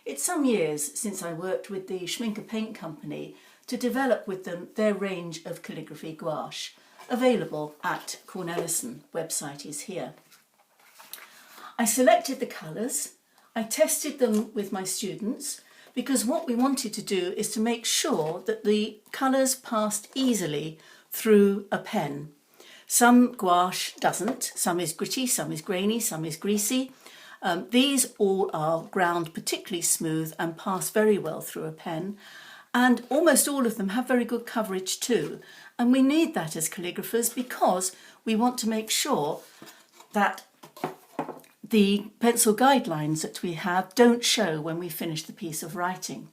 It's some years since I worked with the Schmincke Paint Company to develop with them their range of calligraphy gouache, available at Cornellison. Website is here. I selected the colours, I tested them with my students, because what we wanted to do is to make sure that the colours passed easily through a pen. Some gouache doesn't, some is gritty, some is grainy, some is greasy. These all are ground particularly smooth and pass very well through a pen, and almost all of them have very good coverage too. And we need that as calligraphers because we want to make sure that the pencil guidelines that we have don't show when we finish the piece of writing.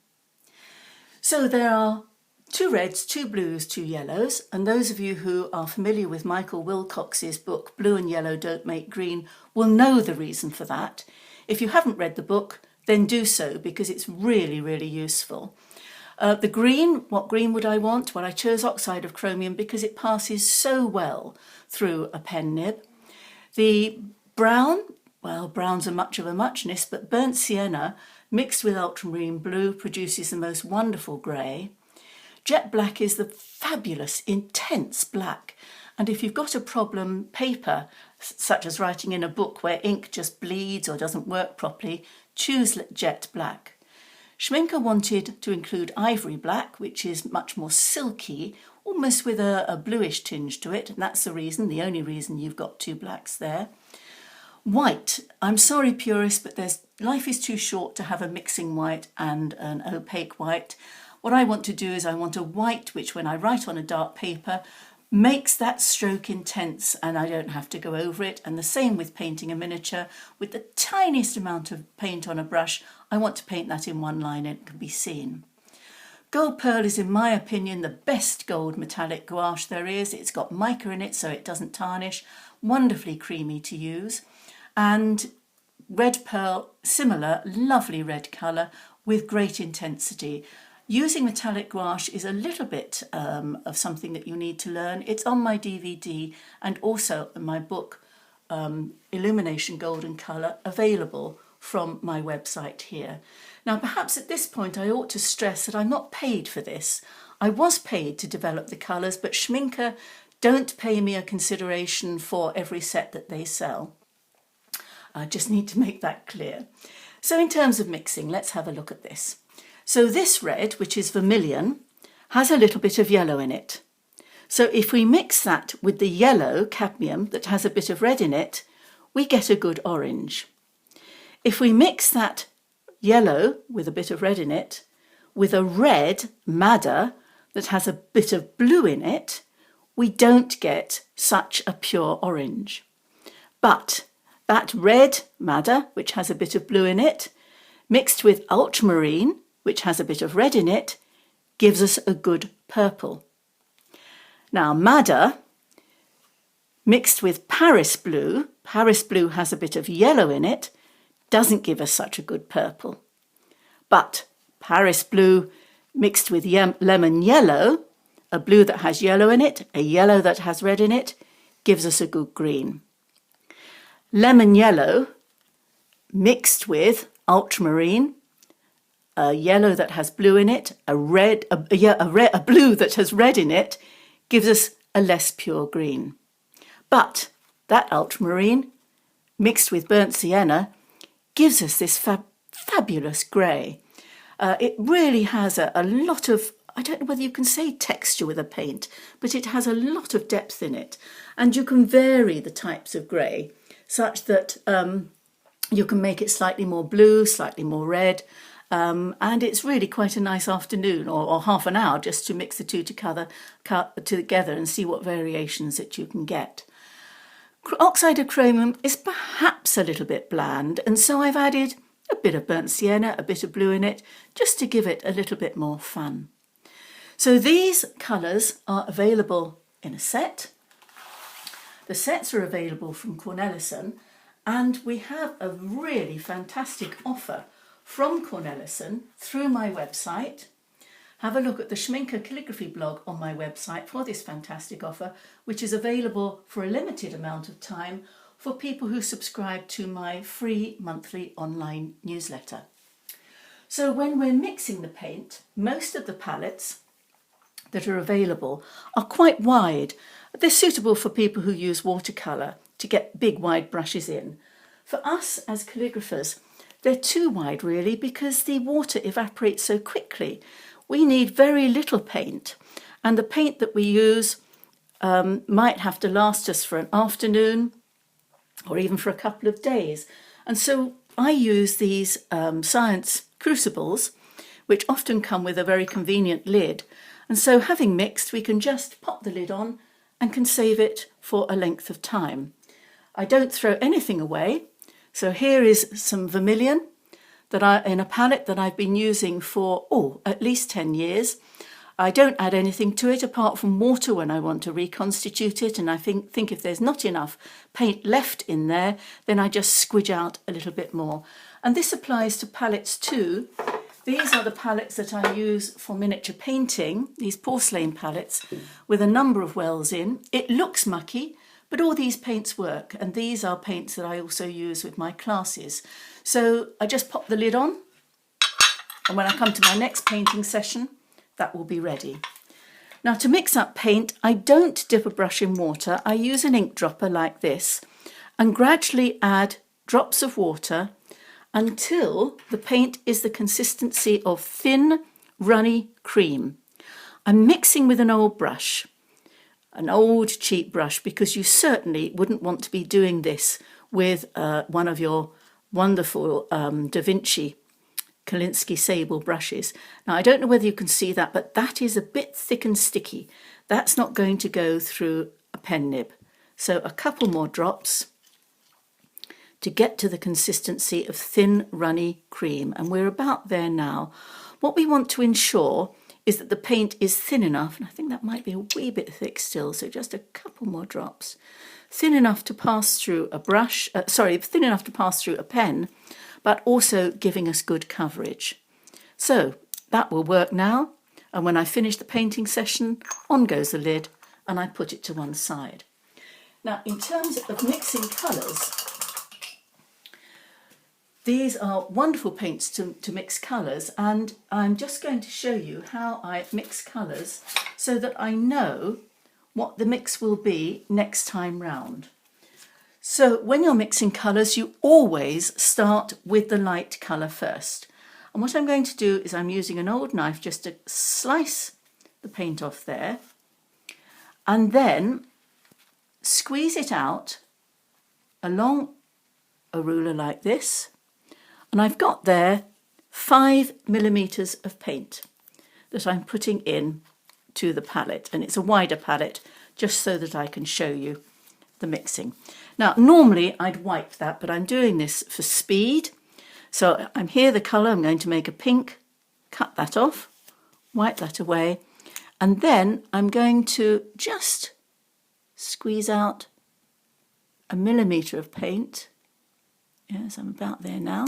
So there are 2 reds, 2 blues, 2 yellows, and those of you who are familiar with Michael Wilcox's book Blue and Yellow Don't Make Green will know the reason for that. If you haven't read the book, then do so because it's really, really useful. The green, what green would I want? Well, I chose oxide of chromium because it passes so well through a pen nib. The brown, well, browns are much of a muchness, but burnt sienna mixed with ultramarine blue produces the most wonderful grey. Jet black is the fabulous, intense black. And if you've got a problem paper, such as writing in a book where ink just bleeds or doesn't work properly, choose jet black. Schmincke wanted to include ivory black, which is much more silky, almost with a bluish tinge to it. And that's the only reason you've got 2 blacks there. White. I'm sorry, purists, but life is too short to have a mixing white and an opaque white. What I want to do is I want a white which, when I write on a dark paper, makes that stroke intense and I don't have to go over it. And the same with painting a miniature. With the tiniest amount of paint on a brush, I want to paint that in one line and it can be seen. Gold pearl is, in my opinion, the best gold metallic gouache there is. It's got mica in it so it doesn't tarnish. Wonderfully creamy to use. And red pearl, similar, lovely red colour with great intensity. Using metallic gouache is a little bit of something that you need to learn. It's on my DVD and also in my book, Illumination Golden Colour, available from my website here. Now, perhaps at this point I ought to stress that I'm not paid for this. I was paid to develop the colours, but Schmincke don't pay me a consideration for every set that they sell. I just need to make that clear. So in terms of mixing, let's have a look at this. So this red, which is vermilion, has a little bit of yellow in it. So if we mix that with the yellow cadmium that has a bit of red in it, we get a good orange. If we mix that yellow with a bit of red in it with a red madder that has a bit of blue in it, we don't get such a pure orange. But that red madder, which has a bit of blue in it, mixed with ultramarine, which has a bit of red in it, gives us a good purple. Now, madder mixed with Paris blue has a bit of yellow in it, doesn't give us such a good purple. But Paris blue mixed with lemon yellow, a blue that has yellow in it, a yellow that has red in it, gives us a good green. Lemon yellow mixed with ultramarine, a yellow that has blue in it, a blue that has red in it, gives us a less pure green. But that ultramarine mixed with burnt sienna gives us this fabulous grey. It really has a lot of, I don't know whether you can say texture with a paint, but it has a lot of depth in it. And you can vary the types of grey such that you can make it slightly more blue, slightly more red, and it's really quite a nice afternoon or half an hour just to mix the two together and see what variations that you can get. Oxide of chromium is perhaps a little bit bland, and so I've added a bit of burnt sienna, a bit of blue in it, just to give it a little bit more fun. So these colours are available in a set. The sets are available from Cornellison, and we have a really fantastic offer from Cornellison through my website. Have a look at the Schmincke Calligraphy blog on my website for this fantastic offer, which is available for a limited amount of time for people who subscribe to my free monthly online newsletter. So when we're mixing the paint, most of the palettes that are available are quite wide. They're suitable for people who use watercolour to get big wide brushes in. For us as calligraphers, they're too wide really because the water evaporates so quickly. We need very little paint, and the paint that we use might have to last us for an afternoon or even for a couple of days. And so I use these science crucibles, which often come with a very convenient lid. And so having mixed, we can just pop the lid on and can save it for a length of time. I don't throw anything away. So here is some vermilion that in a palette that I've been using for at least 10 years. I don't add anything to it apart from water when I want to reconstitute it, and I think if there's not enough paint left in there, then I just squidge out a little bit more. And this applies to palettes too. These are the palettes that I use for miniature painting, these porcelain palettes with a number of wells in. It looks mucky, but all these paints work, and these are paints that I also use with my classes. So I just pop the lid on, and when I come to my next painting session, that will be ready. Now, to mix up paint, I don't dip a brush in water. I use an ink dropper like this and gradually add drops of water until the paint is the consistency of thin, runny cream. I'm mixing with an old brush, an old cheap brush, because you certainly wouldn't want to be doing this with one of your wonderful Da Vinci Kolinsky sable brushes. Now, I don't know whether you can see that, but that is a bit thick and sticky. That's not going to go through a pen nib. So a couple more drops to get to the consistency of thin, runny cream. And we're about there now. What we want to ensure is that the paint is thin enough, and I think that might be a wee bit thick still, so just a couple more drops. Thin enough to pass through a brush, thin enough to pass through a pen, but also giving us good coverage. So that will work now, and when I finish the painting session, on goes the lid, and I put it to one side. Now, in terms of mixing colours, these are wonderful paints to mix colours, and I'm just going to show you how I mix colours so that I know what the mix will be next time round. So when you're mixing colours, you always start with the light colour first. And what I'm going to do is I'm using an old knife just to slice the paint off there and then squeeze it out along a ruler like this. And I've got there 5 millimetres of paint that I'm putting in to the palette. And it's a wider palette just so that I can show you the mixing. Now, normally I'd wipe that, but I'm doing this for speed. So I'm here, the colour, I'm going to make a pink, cut that off, wipe that away, and then I'm going to just squeeze out a millimetre of paint. Yes, I'm about there now.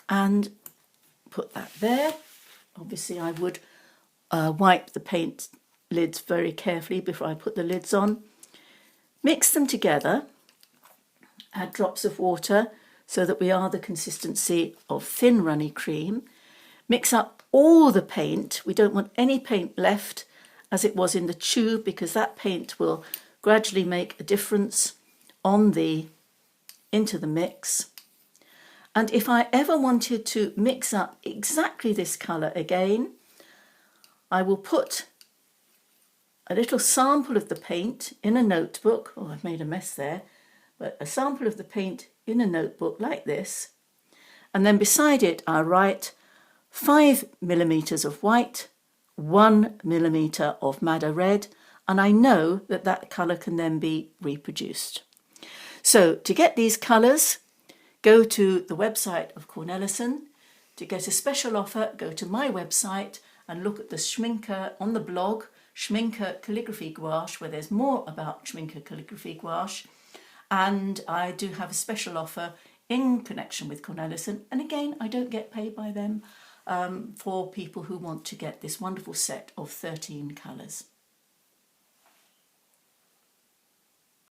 And put that there. Obviously I would wipe the paint lids very carefully before I put the lids on. Mix them together, add drops of water so that we are the consistency of thin runny cream. Mix up all the paint. We don't want any paint left as it was in the tube, because that paint will gradually make a difference into the mix. And if I ever wanted to mix up exactly this colour again, I will put a little sample of the paint in a notebook. Oh, I've made a mess there. But a sample of the paint in a notebook like this. And then beside it, I'll write 5 millimetres of white, 1 millimetre of madder red. And I know that that colour can then be reproduced. So to get these colours, go to the website of Cornellison. To get a special offer, go to my website and look at the Schmincke on the blog, Schmincke Calligraphy Gouache, where there's more about Schmincke Calligraphy Gouache. And I do have a special offer in connection with Cornellison. And again, I don't get paid by them, for people who want to get this wonderful set of 13 colours.